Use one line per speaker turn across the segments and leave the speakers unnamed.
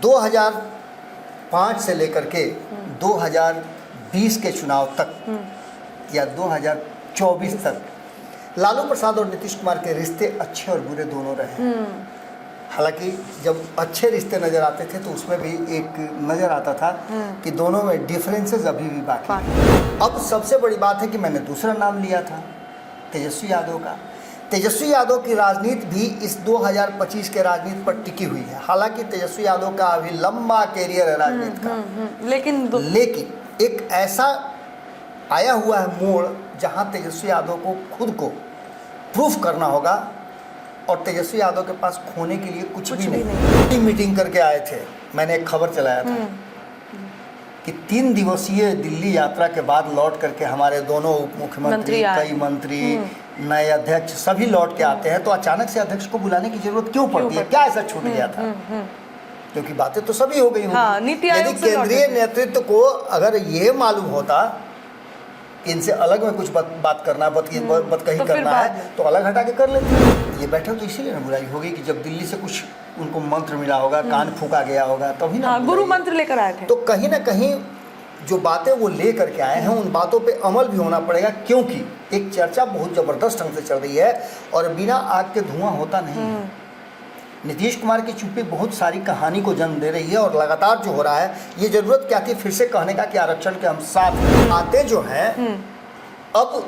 2005 से लेकर के 2020 के चुनाव तक या 2024 तक लालू प्रसाद और नीतीश कुमार के रिश्ते अच्छे और बुरे दोनों रहे। हालांकि जब अच्छे रिश्ते नज़र आते थे तो उसमें भी एक नज़र आता था कि दोनों में डिफरेंसेस अभी भी बाकी हैं। अब सबसे बड़ी बात है कि मैंने दूसरा नाम लिया था तेजस्वी यादव का। तेजस्वी यादव की राजनीति भी इस 2025 के राजनीति पर टिकी हुई है। हालांकि तेजस्वी यादव का अभी लंबा कैरियर है राजनीति का, लेकिन एक ऐसा आया हुआ है मोड़ जहां तेजस्वी यादव को खुद को प्रूफ करना होगा और तेजस्वी यादव के पास खोने के लिए कुछ भी नहीं। मीटिंग करके आए थे, मैंने एक खबर चलाया था कि 3 दिवसीय दिल्ली यात्रा के बाद लौट करके हमारे दोनों उप मुख्यमंत्री, कई मंत्री, नए अध्यक्ष सभी लौट के आते हैं, तो अचानक से अध्यक्ष को बुलाने की जरूरत क्यों पड़ती है? क्या ऐसा छूट गया था? क्योंकि बातें तो सभी हो गई होंगी। यदि केंद्रीय नेतृत्व को अगर ये मालूम होता कि इनसे अलग में कुछ बात करना, बतकही तो करना है, तो अलग हटा के कर लेते। ये बैठक तो इसीलिए ना बुलाई होगी कि जब दिल्ली से कुछ उनको मंत्र मिला होगा, कान फूका गया होगा, तभी ना
गुरु मंत्र लेकर आए थे।
तो कहीं ना कहीं जो बातें वो ले करके आए हैं उन बातों पे अमल भी होना पड़ेगा, क्योंकि एक चर्चा बहुत ज़बरदस्त ढंग से चल रही है और बिना आग के धुआं होता नहीं है। नीतीश कुमार की चुप्पी बहुत सारी कहानी को जन्म दे रही है और लगातार जो हो रहा है, ये ज़रूरत क्या थी फिर से कहने का कि आरक्षण के हम साथ आते जो हैं। अब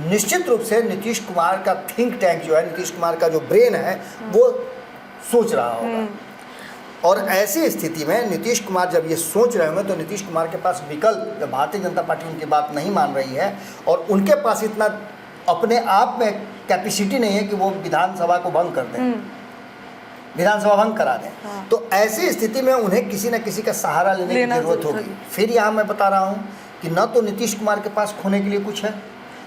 निश्चित रूप से नीतीश कुमार का थिंक टैंक जो है, नीतीश कुमार का जो ब्रेन है, वो सोच रहा होगा। और ऐसी स्थिति में नीतीश कुमार जब ये सोच रहे होंगे तो नीतीश कुमार के पास विकल्प, जब भारतीय जनता पार्टी उनकी बात नहीं मान रही है और उनके पास इतना अपने आप में कैपेसिटी नहीं है कि वो विधानसभा को भंग कर दें, विधानसभा भंग करा दें, तो ऐसी स्थिति में उन्हें किसी न किसी का सहारा लेने की जरूरत होगी। फिर यहाँ मैं बता रहा हूँ कि न तो नीतीश कुमार के पास खोने के लिए कुछ है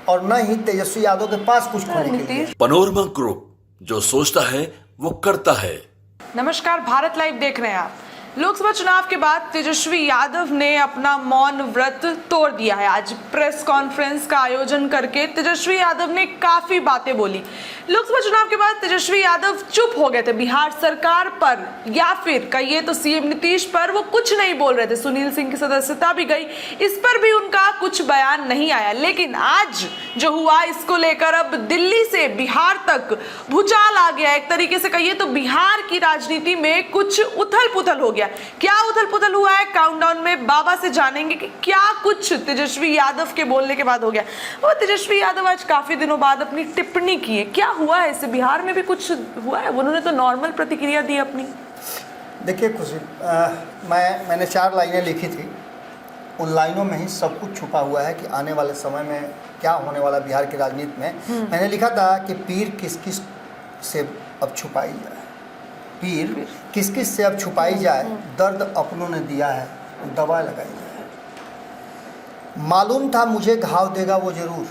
और न ही तेजस्वी यादव के पास कुछ खोने के लिए।
पैनोरमा ग्रुप, जो सोचता है वो करता है।
नमस्कार, भारत लाइव देख रहे हैं आप। लोकसभा चुनाव के बाद तेजस्वी यादव ने अपना मौन व्रत तोड़ दिया है। आज प्रेस कॉन्फ्रेंस का आयोजन करके तेजस्वी यादव ने काफी बातें बोली। लोकसभा चुनाव के बाद तेजस्वी यादव चुप हो गए थे। बिहार सरकार पर या फिर कहिए तो सीएम नीतीश पर वो कुछ नहीं बोल रहे थे। सुनील सिंह की सदस्यता भी गई, इस पर भी उनका कुछ बयान नहीं आया। लेकिन आज जो हुआ, इसको लेकर अब दिल्ली से बिहार तक भूचाल आ गया। एक तरीके से कहिए तो बिहार की राजनीति में कुछ उथल पुथल हो गया। क्या उथल पुथल हुआ है, काउंटडाउन में बाबा से जानेंगे कि क्या कुछ तेजस्वी यादव के बोलने के बाद हो गया। वो तेजस्वी यादव आज काफी दिनों बाद अपनी टिप्पणी की है। क्या हुआ है इससे? बिहार में भी कुछ हुआ है? उन्होंने तो नॉर्मल प्रतिक्रिया दी अपनी।
देखिए खुशी, मैंने 4 लाइनें लिखी थी। उन लाइनों में ही सब कुछ छुपा हुआ है कि आने वाले समय में क्या होने वाला बिहार की राजनीति में। मैंने लिखा था कि पीर किस किस से अब छुपाई जाए, पीर किस किस से अब छुपाई जाए, दर्द अपनों ने दिया है, दवा लगाई जाए। मालूम था मुझे घाव देगा वो जरूर,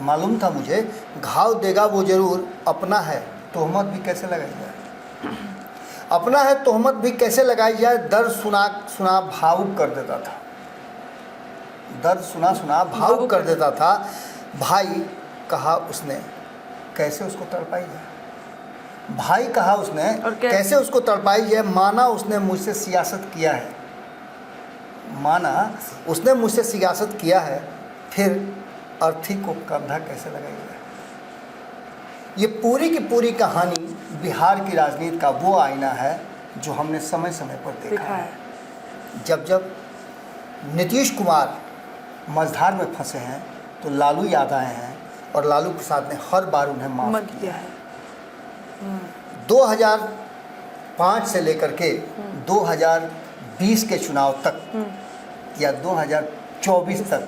मालूम था मुझे घाव देगा वो जरूर, अपना है तोहमत भी कैसे लगाई जाए, अपना है तोहमत भी कैसे लगाई जाए। दर्द सुना सुना भावुक कर देता था, दर्द सुना सुना भावुक कर देता था। भाई कहा उसने कैसे उसको तड़पाई जाए, भाई कहा उसने कैसे उसको तड़पाई जाए। माना उसने मुझसे सियासत किया है, माना उसने मुझसे सियासत किया है, फिर अर्थी को कंधा कैसे लगाई जाए। ये पूरी की पूरी कहानी बिहार की राजनीति का वो आईना है जो हमने समय समय पर देखा है। जब जब नीतीश कुमार मझधार में फंसे हैं तो लालू याद आए हैं और लालू प्रसाद ने हर बार उन्हें माफ किया है। 2005 से लेकर के 2020 के चुनाव तक या 2024 तक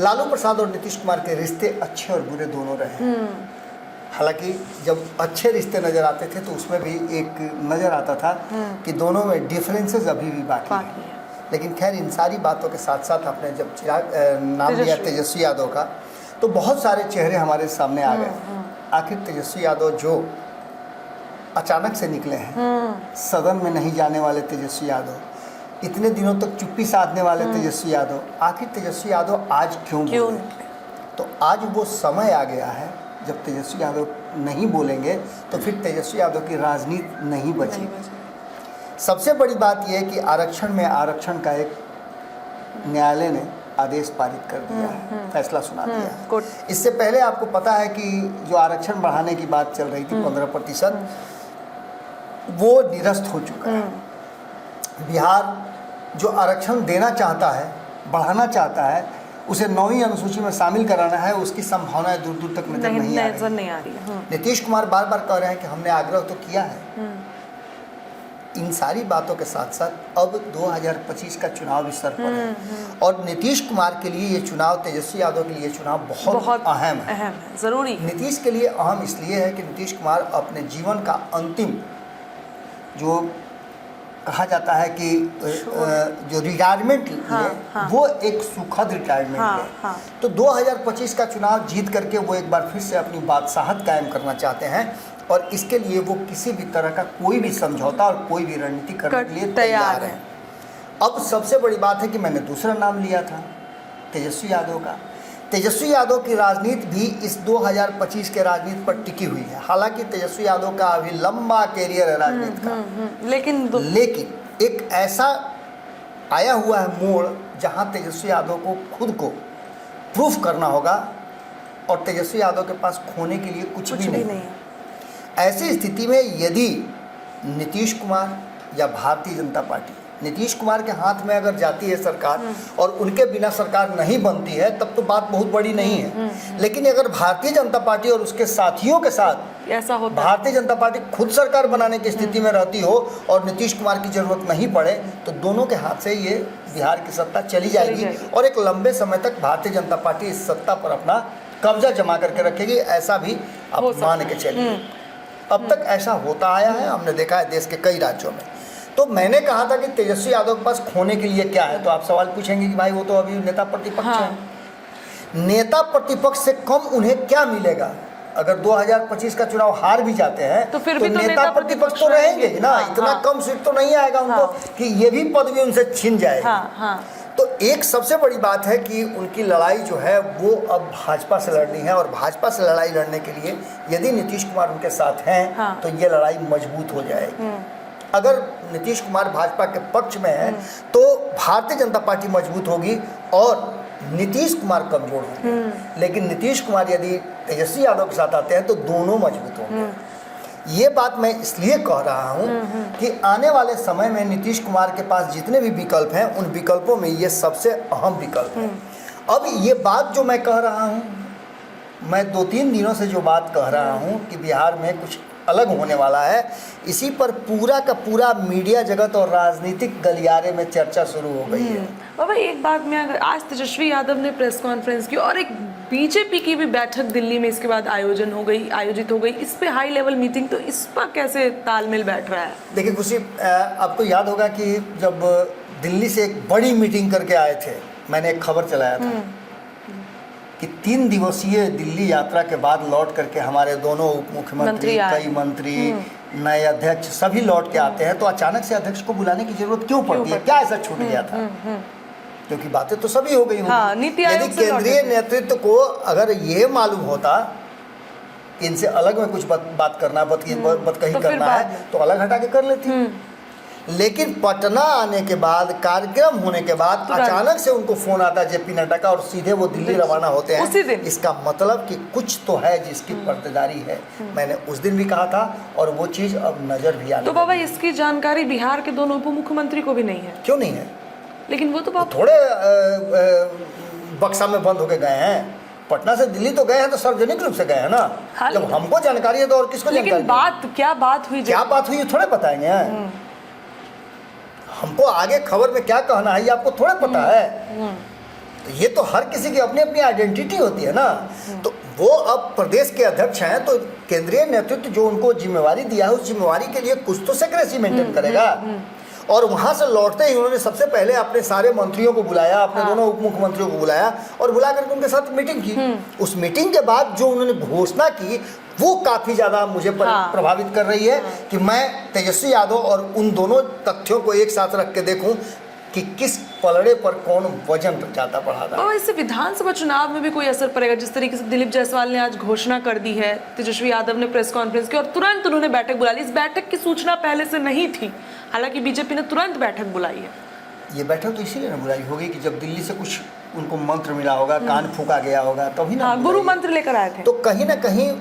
लालू प्रसाद और नीतीश कुमार के रिश्ते अच्छे और बुरे दोनों रहे। हालांकि जब अच्छे रिश्ते नज़र आते थे तो उसमें भी एक नज़र आता था कि दोनों में डिफरेंसेस अभी भी बाकी हैं। लेकिन खैर इन सारी बातों के साथ साथ आपने जब नाम लिया तेजस्वी यादव का, तो बहुत सारे चेहरे हमारे सामने आ गए। आखिर तेजस्वी यादव जो अचानक से निकले हैं, सदन में नहीं जाने वाले तेजस्वी यादव, इतने दिनों तक चुप्पी साधने वाले तेजस्वी यादव, आखिर तेजस्वी यादव आज क्यों बोले? तो आज वो समय आ गया है जब तेजस्वी यादव नहीं बोलेंगे तो फिर तेजस्वी यादव की राजनीति नहीं बचेगी। सबसे बड़ी बात यह है कि आरक्षण में आरक्षण का एक न्यायालय ने आदेश पारित कर दिया है, फैसला सुना दिया है।
गुड।
इससे पहले आपको पता है कि जो आरक्षण बढ़ाने की बात चल रही थी 15%, वो निरस्त हो चुका है। बिहार जो आरक्षण देना चाहता है, बढ़ाना चाहता है, उसे 9वीं अनुसूची में शामिल कराना है, उसकी संभावनाएं दूर दूर तक नजर नहीं आ रही है। नीतीश कुमार बार बार कह रहे हैं कि हमने आग्रह तो किया है। इन सारी बातों के साथ साथ अब 2025 का चुनाव इस सर पर है और नीतीश कुमार के लिए ये चुनाव, तेजस्वी यादव के लिए चुनाव बहुत अहम है,
जरूरी।
नीतीश के लिए अहम इसलिए है कि नीतीश कुमार अपने जीवन का अंतिम जो कहा जाता है कि जो रिटायरमेंट है वो एक सुखद रिटायरमेंट है। तो 2025 का चुनाव जीत करके वो एक बार फिर से अपनी बादशाहत कायम करना चाहते हैं और इसके लिए वो किसी भी तरह का कोई भी समझौता और कोई भी रणनीति करने के लिए तैयार है। अब सबसे बड़ी बात है कि मैंने दूसरा नाम लिया था तेजस्वी यादव का। तेजस्वी यादव की राजनीति भी इस 2025 के राजनीति पर टिकी हुई है। हालांकि तेजस्वी यादव का अभी लंबा कैरियर है राजनीति का, लेकिन एक ऐसा आया हुआ है मोड़ जहां तेजस्वी यादव को खुद को प्रूफ करना होगा और तेजस्वी यादव के पास खोने के लिए कुछ भी नहीं है। ऐसी स्थिति में यदि नीतीश कुमार या भारतीय जनता पार्टी, नीतीश कुमार के हाथ में अगर जाती है सरकार और उनके बिना सरकार नहीं बनती है तब तो बात बहुत बड़ी नहीं है। लेकिन अगर भारतीय जनता पार्टी और उसके साथियों के साथ
ऐसा होता,
भारतीय जनता पार्टी खुद सरकार बनाने की स्थिति में रहती हो और नीतीश कुमार की जरूरत नहीं पड़े तो दोनों के हाथ से ये बिहार की सत्ता चली जाएगी और एक लंबे समय तक भारतीय जनता पार्टी इस सत्ता पर अपना कब्जा जमा करके रखेगी। ऐसा भी आप मान के चलिए। अब तक ऐसा होता आया है, हमने देखा है देश के कई राज्यों में। तो मैंने कहा था कि तेजस्वी यादव के पास खोने के लिए क्या है, तो आप सवाल पूछेंगे कि भाई वो तो अभी नेता प्रतिपक्ष है। नेता प्रतिपक्ष से कम उन्हें क्या मिलेगा? अगर 2025 का चुनाव हार भी जाते हैं तो फिर भी तो नेता प्रतिपक्ष तो रहेंगे ना। इतना कम सीट तो नहीं आएगा उनको कि ये भी पदवी उनसे छीन जाएगी। तो एक सबसे बड़ी बात है कि उनकी लड़ाई जो है वो अब भाजपा से लड़नी है और भाजपा से लड़ाई लड़ने के लिए यदि नीतीश कुमार उनके साथ हैं तो ये लड़ाई मजबूत हो जाएगी। अगर नीतीश कुमार भाजपा के पक्ष में है तो भारतीय जनता पार्टी मजबूत होगी और नीतीश कुमार कमजोर होंगे। लेकिन नीतीश कुमार यदि तेजस्वी यादव के साथ आते हैं तो दोनों मजबूत होंगे। ये बात मैं इसलिए कह रहा हूँ कि आने वाले समय में नीतीश कुमार के पास जितने भी विकल्प हैं उन विकल्पों में ये सबसे अहम विकल्प है। अब ये बात जो मैं कह रहा हूँ, मैं 2-3 दिनों से जो बात कह रहा हूँ कि बिहार में कुछ अलग होने वाला है, इसी पर पूरा का पूरा मीडिया जगत और राजनीतिक गलियारे में चर्चा शुरू हो गई है।
बाबा एक बात में, अगर आज तेजस्वी यादव ने प्रेस कॉन्फ्रेंस की और एक बीजेपी की भी बैठक दिल्ली में इसके बाद आयोजित हो गई, इस पे हाई लेवल मीटिंग, तो इस पर कैसे तालमेल बैठ रहा है?
देखिए खुशी, आपको याद होगा कि जब दिल्ली से एक बड़ी मीटिंग करके आए थे, मैंने एक खबर चलाया था कि 3 दिवसीय दिल्ली यात्रा के बाद लौट करके हमारे दोनों उप मुख्यमंत्री, कई मंत्री, नए अध्यक्ष सभी लौट के आते हैं तो अचानक से अध्यक्ष को बुलाने की जरूरत क्यों पड़ती है? क्या ऐसा छूट गया था? क्योंकि बातें तो सभी हो गई होंगी। यदि केंद्रीय नेतृत्व को अगर ये मालूम होता कि इनसे अलग में कुछ बात करना, बतकही करना है तो अलग हटा के कर लेती। लेकिन पटना आने के बाद, कार्यक्रम होने के बाद अचानक से उनको फोन आता है जेपी नड्डा का और सीधे वो दिल्ली रवाना होते हैं। इसका मतलब कि कुछ तो है जिसकी पर्देदारी है। मैंने उस दिन भी कहा था और वो चीज़ अब नजर भी आने।
तो बाबा इसकी जानकारी बिहार के दोनों उप मुख्यमंत्री को भी नहीं है?
क्यों नहीं है?
लेकिन वो तो
थोड़े बक्सा में बंद होके गए हैं। पटना से दिल्ली तो गए हैं तो सार्वजनिक रूप से गए हैं ना। जब हमको जानकारी है तो और किसको जानकारी?
लेकिन क्या बात हुई
थोड़े बताएंगे। हमको आगे खबर में क्या कहना है ये आपको थोड़े पता है। तो ये तो हर किसी की अपनी अपनी आइडेंटिटी होती है ना। तो वो अब प्रदेश के अध्यक्ष हैं तो केंद्रीय नेतृत्व जो उनको जिम्मेवारी दिया है उस जिम्मेवारी के लिए कुछ तो सेक्रेसी मेंटेन करेगा। और वहाँ से लौटते ही उन्होंने सबसे पहले अपने सारे मंत्रियों को बुलाया, अपने दोनों उप मुख्यमंत्रियों को बुलाया और बुला करके उनके साथ मीटिंग की। उस मीटिंग के बाद जो उन्होंने घोषणा की वो काफ़ी ज़्यादा मुझे प्रभावित कर रही है कि मैं तेजस्वी यादव और उन दोनों तथ्यों को एक साथ रख के देखूं कि किस पलड़े पर कौन वजन ज्यादा बढ़ाता है।
और इससे विधानसभा चुनाव में भी कोई असर पड़ेगा? जिस तरीके से दिलीप जायसवाल ने आज घोषणा कर दी है, तेजस्वी यादव ने प्रेस कॉन्फ्रेंस की और तुरंत उन्होंने बैठक बुला ली। इस बैठक की सूचना पहले से नहीं थी, हालांकि बीजेपी ने तुरंत बैठक बुलाई है।
ये बैठक तो इसीलिए ना बुलाई होगी कि जब दिल्ली से कुछ उनको मंत्र मिला होगा, कान फूका गया होगा, तभी ना
गुरु मंत्र लेकर आए थे।
तो कहीं ना कहीं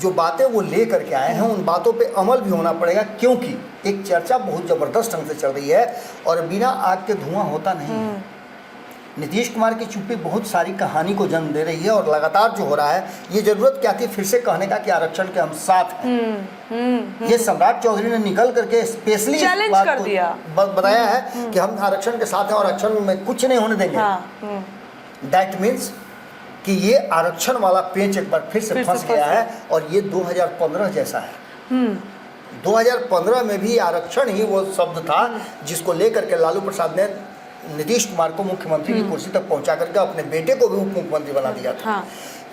जो बातें वो ले करके आए हैं उन बातों पे अमल भी होना पड़ेगा, क्योंकि एक चर्चा बहुत ज़बरदस्त ढंग से चल रही है और बिना आग के धुआं होता नहीं है। नीतीश कुमार की चुप्पी बहुत सारी कहानी को जन्म दे रही है और लगातार जो हो रहा है, ये जरूरत क्या थी फिर से कहने का कि आरक्षण के हम साथ हैं। ये सम्राट चौधरी ने निकल करके स्पेशली
चैलेंज कर दिया,
बताया है कि हम आरक्षण के साथ हैं और आरक्षण में कुछ नहीं होने देंगे। दैट मीन्स कि ये आरक्षण वाला पेच एक बार फिर से फंस गया है और ये 2015 जैसा है। 2015 में भी आरक्षण ही वो शब्द था जिसको लेकर के लालू प्रसाद ने नीतीश कुमार को मुख्यमंत्री की कुर्सी तक पहुंचा करके अपने बेटे को भी उप मुख्यमंत्री बना दिया था।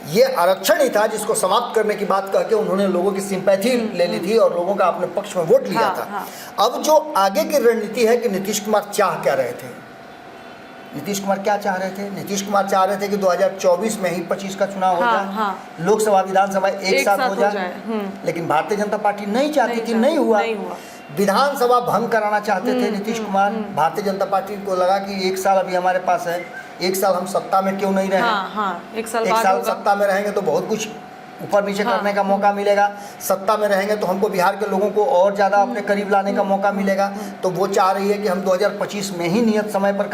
ये आरक्षण ही था जिसको समाप्त करने की बात कह के उन्होंने लोगों की सिंपैथी ले ली थी और लोगों का अपने पक्ष में वोट लिया था। अब जो आगे की रणनीति है कि नीतीश कुमार चाह क्या रहे थे, नीतीश कुमार क्या चाह रहे थे? नीतीश कुमार चाह रहे थे कि 2024 में ही 25 का चुनाव हो जाए, लोकसभा विधानसभा एक साथ हो जाए। लेकिन भारतीय जनता पार्टी नहीं चाहती थी, नहीं हुआ। विधानसभा भंग कराना चाहते थे नीतीश कुमार। भारतीय जनता पार्टी को लगा कि एक साल अभी हमारे पास है, एक साल हम सत्ता में क्यों नहीं रहे, एक साल सत्ता में रहेंगे तो बहुत कुछ ऊपर नीचे करने का मौका मिलेगा, सत्ता में रहेंगे तो हमको बिहार के लोगों को और ज़्यादा अपने करीब लाने का मौका मिलेगा। तो वो चाह रही है कि हम 2025 में ही नियत समय पर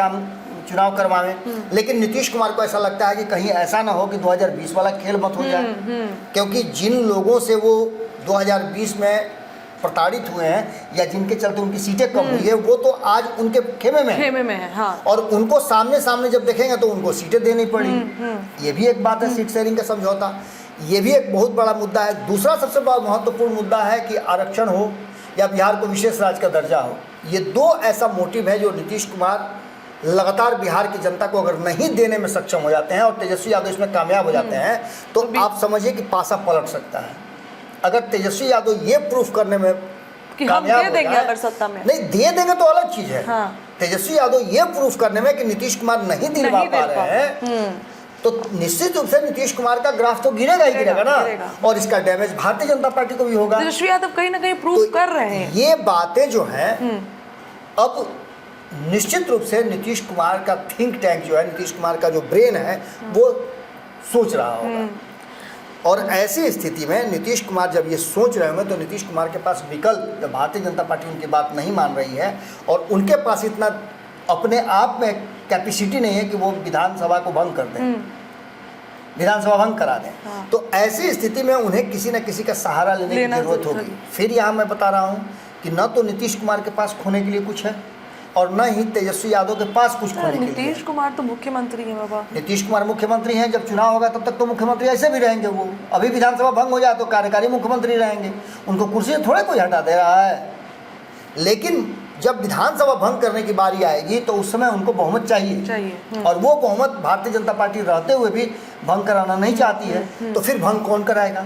चुनाव करवाएं। लेकिन नीतीश कुमार को ऐसा लगता है कि कहीं ऐसा ना हो कि 2020 वाला खेल मत हो जाए, क्योंकि जिन लोगों से वो 2020 में प्रताड़ित हुए हैं या जिनके चलते उनकी सीटें कम हुई है, वो तो आज उनके खेमे में है। हाँ। और उनको सामने जब देखेंगे तो उनको सीटें देनी पड़ी। ये भी एक बात है, सीट शेयरिंग का समझौता, ये भी एक बहुत बड़ा मुद्दा है। दूसरा सबसे बड़ा महत्वपूर्ण मुद्दा है कि आरक्षण हो या बिहार को विशेष राज्य का दर्जा हो। ये दो ऐसा मोटिव है जो नीतीश कुमार लगातार बिहार की जनता को अगर नहीं देने में सक्षम हो जाते हैं और तेजस्वी यादव इसमें कामयाब हो जाते हैं तो आप समझिए कि पासा पलट सकता है। अगर तेजस्वी यादव ये प्रूफ करने में
कि कामयाब हो जाए, अगर सत्ता में
नहीं दे देंगे तो अलग चीज है। हाँ। तेजस्वी यादव ये प्रूफ करने में कि नीतीश कुमार नहीं दिलवा पा रहे हैं तो निश्चित रूप से नीतीश कुमार का ग्राफ तो गिरेगा ही गिरेगा ना, और इसका डैमेज भारतीय जनता पार्टी को भी होगा।
तेजस्वी यादव कहीं ना कहीं प्रूफ कर रहे हैं।
ये बातें जो हैं अब निश्चित रूप से नीतीश कुमार का थिंक टैंक जो है, नीतीश कुमार का जो ब्रेन है वो सोच रहा होगा। और ऐसी स्थिति में नीतीश कुमार जब ये सोच रहे होंगे तो नीतीश कुमार के पास विकल्प, जब भारतीय जनता पार्टी उनकी बात नहीं मान रही है और उनके पास इतना अपने आप में कैपेसिटी नहीं है कि वो विधानसभा को भंग कर दें, विधानसभा भंग करा दें। हाँ। तो ऐसी स्थिति में उन्हें किसी न किसी का सहारा लेने की जरूरत होगी। फिर यहाँ मैं बता रहा हूँ कि न तो नीतीश कुमार के पास खोने के लिए कुछ है और न ही तेजस्वी यादव के पास कुछ खोने के लिए।
नीतीश कुमार तो मुख्यमंत्री है बाबा।
नीतीश कुमार मुख्यमंत्री हैं, जब चुनाव होगा तब तक तो मुख्यमंत्री ऐसे भी रहेंगे। वो अभी विधानसभा भंग हो जाए तो कार्यकारी मुख्यमंत्री रहेंगे, उनको कुर्सी से थोड़े कोई हटा दे रहा है। लेकिन जब विधानसभा भंग करने की बारी आएगी तो उस समय उनको बहुमत चाहिए। और वो बहुमत भारतीय जनता पार्टी रहते हुए भी भंग कराना नहीं चाहती है। तो फिर भंग कौन कराएगा?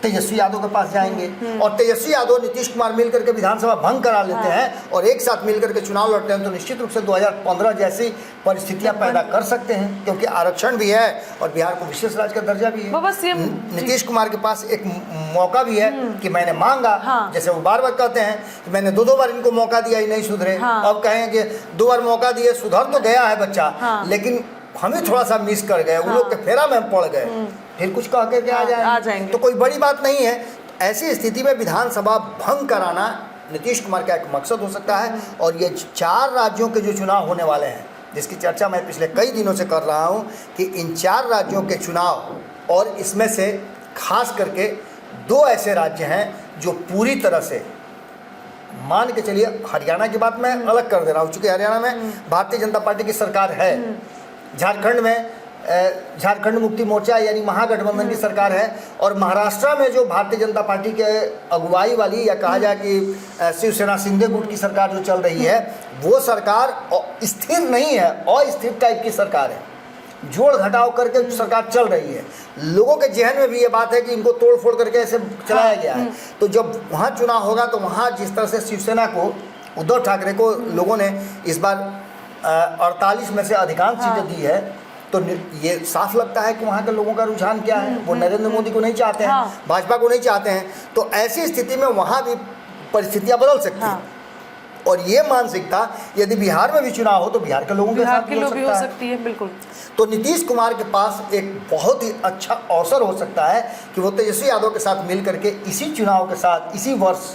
तेजस्वी यादव के पास जाएंगे और तेजस्वी यादव नीतीश कुमार मिलकर के विधानसभा भंग करा लेते हैं और एक साथ मिलकर के चुनाव लड़ते हैं तो निश्चित रूप से 2015 जैसी परिस्थितियां पैदा कर सकते हैं, क्योंकि आरक्षण भी है और बिहार को विशेष राज्य का दर्जा भी है। नीतीश कुमार के पास एक मौका भी है कि मैंने मांगा, जैसे वो बार बार कहते हैं कि मैंने दो बार इनको मौका दिया, ही नहीं सुधरे। अब कहेंगे 2 बार मौका दिए, सुधर तो गया है बच्चा, लेकिन हम ही थोड़ा सा मिस कर गए, उन लोग के फेरा में हम पड़ गए, फिर कुछ कह के आ जाएंगे। तो कोई बड़ी बात नहीं है। ऐसी स्थिति में विधानसभा भंग कराना नीतीश कुमार का एक मकसद हो सकता है। और ये 4 राज्यों के जो चुनाव होने वाले हैं, जिसकी चर्चा मैं पिछले कई दिनों से कर रहा हूँ कि इन 4 राज्यों के चुनाव, और इसमें से खास करके 2 ऐसे राज्य हैं जो पूरी तरह से, मान के चलिए हरियाणा की बात मैं अलग कर दे रहा हूँ, चूँकि हरियाणा में भारतीय जनता पार्टी की सरकार है, झारखंड में झारखंड मुक्ति मोर्चा यानी महागठबंधन की सरकार है, और महाराष्ट्र में जो भारतीय जनता पार्टी के अगुवाई वाली या कहा जाए कि शिवसेना शिंदे गुट की सरकार जो चल रही है, वो सरकार स्थिर नहीं है, अस्थिर टाइप की सरकार है, जोड़ घटाव करके सरकार चल रही है। लोगों के जहन में भी ये बात है कि इनको तोड़ फोड़ करके ऐसे चलाया गया है। तो जब वहाँ चुनाव होगा तो वहाँ जिस तरह से शिवसेना को, उद्धव ठाकरे को लोगों ने इस बार 48 में से अधिकांश सीटें दी है, तो ये साफ लगता है कि वहाँ के लोगों का रुझान क्या है। वो नरेंद्र मोदी को नहीं चाहते हैं, भाजपा को नहीं चाहते हैं। तो ऐसी स्थिति में वहाँ भी परिस्थितियाँ बदल सकती हैं। और ये मानसिकता यदि बिहार में भी चुनाव हो तो बिहार के लोगों के साथ भी हो सकती है।
बिल्कुल।
तो नीतीश कुमार के पास एक बहुत ही अच्छा अवसर हो सकता है कि वो तेजस्वी यादव के साथ मिल करके इसी चुनाव के साथ इसी वर्ष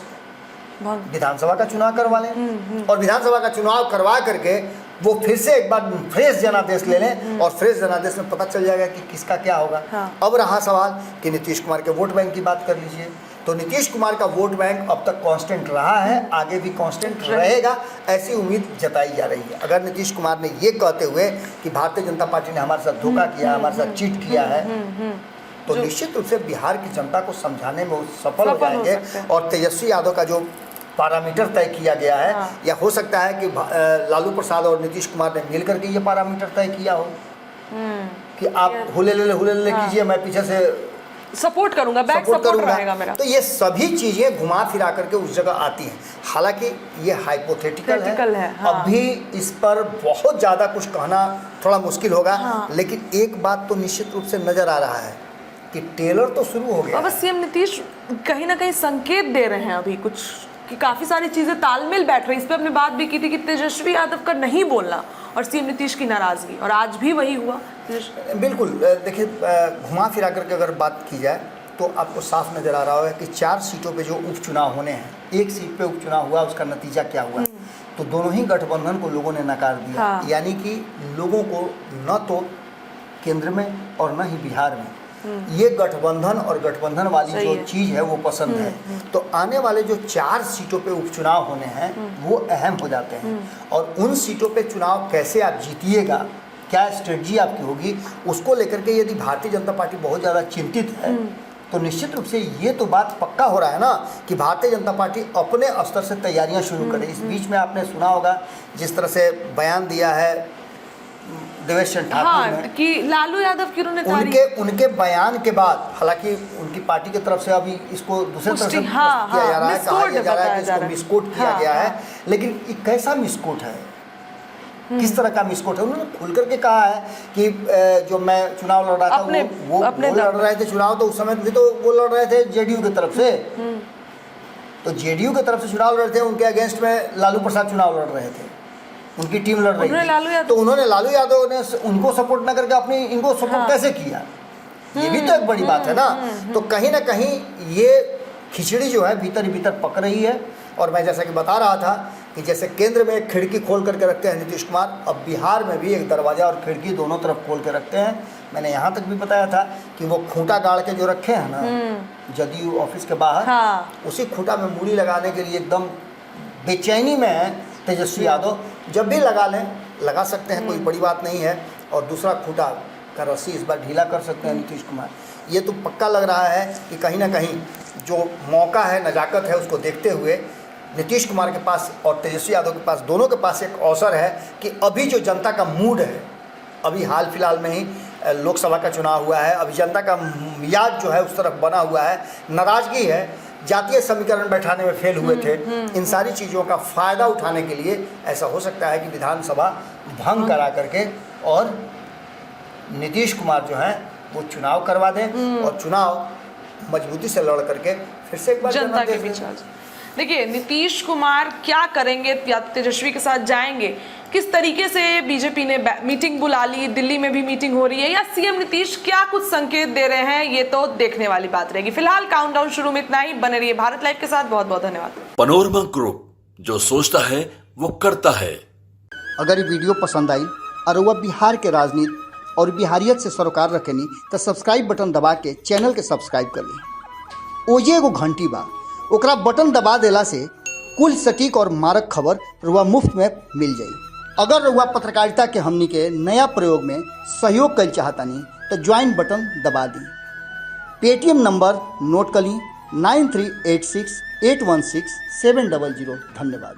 विधानसभा का चुनाव करवा लें, और विधानसभा का चुनाव करवा करके वो फिर से एक बार फ्रेश जनादेश ले लें, और फ्रेश जनादेश में पता चल जाएगा कि किसका क्या होगा। अब रहा सवाल कि नीतीश कुमार के वोट बैंक की बात कर लीजिए। तो नीतीश कुमार का वोट बैंक अब तक कांस्टेंट रहा है, आगे भी कांस्टेंट रहेगा, ऐसी उम्मीद जताई जा रही है। अगर नीतीश कुमार ने ये कहते हुए कि भारतीय जनता पार्टी ने हमारे साथ धोखा किया, हमारे साथ चीट किया है, तो निश्चित रूप से बिहार की जनता को समझाने में वो सफल हो जाएंगे। और तेजस्वी यादव का जो पैरामीटर तय किया गया है, या हो सकता है कि लालू प्रसाद और नीतीश कुमार ने मिलकर के ये पैरामीटर तय किया हो कि आप हुले ले कीजिए, मैं पीछे से
सपोर्ट करूंगा, बैक सपोर्ट रहेगा मेरा।
तो ये सभी चीजें घुमा फिरा करके उस जगह आती हैं। हालांकि ये हाइपोथेटिकल है। अभी इस पर बहुत ज़्यादा कुछ कहना थोड़ा मुश्किल होगा, लेकिन एक बात तो निश्चित रूप से नजर आ रहा है कि टेलर तो शुरू हो गया।
अब सीएम नीतीश कहीं ना कहीं संकेत दे रहे हैं अभी कुछ, कि काफ़ी सारी चीज़ें तालमेल बैठ रही। इस पर हमने बात भी की थी कि तेजस्वी यादव का नहीं बोलना और सीएम नीतीश की नाराज़गी, और आज भी वही हुआ।
बिल्कुल। देखिए, घुमा फिरा करके अगर बात की जाए तो आपको साफ नज़र आ रहा होगा कि 4 सीटों पे जो उपचुनाव होने हैं, एक सीट पे उपचुनाव हुआ, उसका नतीजा क्या हुआ, तो दोनों ही गठबंधन को लोगों ने नकार दिया। यानी कि लोगों को न तो केंद्र में और न ही बिहार में ये गठबंधन और गठबंधन वाली जो चीज़ है वो पसंद है। तो आने वाले जो 4 सीटों पे उपचुनाव होने हैं वो अहम हो जाते हैं, और उन सीटों पे चुनाव कैसे आप जीतिएगा, क्या स्ट्रेटजी आपकी होगी, उसको लेकर के यदि भारतीय जनता पार्टी बहुत ज़्यादा चिंतित है, तो निश्चित रूप से ये तो बात पक्का हो रहा है ना कि भारतीय जनता पार्टी अपने स्तर से तैयारियां शुरू करे। इस बीच में आपने सुना होगा जिस तरह से बयान दिया है देवेश चंद्र ठाकुर ने
कि लालू यादव की
उनके बयान के बाद, हालांकि उनकी पार्टी की तरफ से अभी इसको दूसरे तरफ से किया जा रहा है, कहा जा रहा है कि इसको मिसकोट किया गया है, लेकिन ये कैसा मिसकोट है, किस तरह का मिसकोट है? उन्होंने खुल करके कहा है कि जो मैं चुनाव लड़ रहा था वो लड़ रहे थे चुनाव, तो उस समय भी तो वो लड़ रहे थे जेडीयू की तरफ से, तो जेडीयू की तरफ से चुनाव लड़ रहे थे, उनके अगेंस्ट में लालू प्रसाद चुनाव लड़ रहे थे, उनकी टीम लड़ रही थी। तो उन्होंने लालू यादव ने उनको सपोर्ट न करके अपनी इनको सपोर्ट कैसे किया? ये भी तो एक बड़ी बात है ना। तो कहीं ना कहीं ये खिचड़ी जो है भीतर ही भीतर पक रही है। और मैं जैसा कि बता रहा था कि जैसे केंद्र में एक खिड़की खोल करके रखते हैं नीतीश कुमार, अब बिहार में भी एक दरवाज़ा और खिड़की दोनों तरफ खोल के रखते हैं। मैंने यहाँ तक भी बताया था कि वो खूंटा गाड़ के जो रखे हैं ना जदयू ऑफिस के बाहर, उसी खूंटा में मूड़ी लगाने के लिए एकदम बेचैनी में है तेजस्वी यादव। जब भी लगा सकते हैं, कोई बड़ी बात नहीं है। और दूसरा खूंटा का रस्सी इस बार ढीला कर सकते हैं नीतीश कुमार। ये तो पक्का लग रहा है कि कहीं ना कहीं जो मौका है, नज़ाकत है, उसको देखते हुए नीतीश कुमार के पास और तेजस्वी यादव के पास, दोनों के पास एक अवसर है कि अभी जो जनता का मूड है, अभी हाल फिलहाल में ही लोकसभा का चुनाव हुआ है, अभी जनता का मिजाज जो है उस तरफ बना हुआ है, नाराज़गी है, जातीय समीकरण बैठाने में फेल हुए थे। इन सारी चीज़ों का फ़ायदा उठाने के लिए ऐसा हो सकता है कि विधानसभा भंग करा करके और नीतीश कुमार जो है वो चुनाव करवा दें और चुनाव मजबूती से लड़ करके फिर से एक बार
जनता के बीच। देखिए, नीतीश कुमार क्या करेंगे, या तेजस्वी के साथ जाएंगे, किस तरीके से बीजेपी ने मीटिंग बुला ली, दिल्ली में भी मीटिंग हो रही है, या सीएम नीतीश क्या कुछ संकेत दे रहे हैं, ये तो देखने वाली बात रहेगी। फिलहाल काउंटडाउन शुरू में इतना ही। बने रहिए भारत लाइव के साथ। बहुत बहुत धन्यवाद।
पनोरमा ग्रुप, जो सोचता है वो करता है।
अगर ये वीडियो पसंद आई और वह बिहार के राजनीति और बिहारियत से सरोकार रखेनी तो सब्सक्राइब बटन दबा के चैनल के सब्सक्राइब कर ली। ओजे एगो घंटी बा, ओकरा बटन दबा देला से कुल सटीक और मारक खबर रुआ मुफ्त में मिल जाई। अगर रुआ पत्रकारिता के हमनी के नया प्रयोग में सहयोग कर चाहतानी तो ज्वाइन बटन दबा दी। पेटीएम नंबर नोट कर ली 9386816700। धन्यवाद।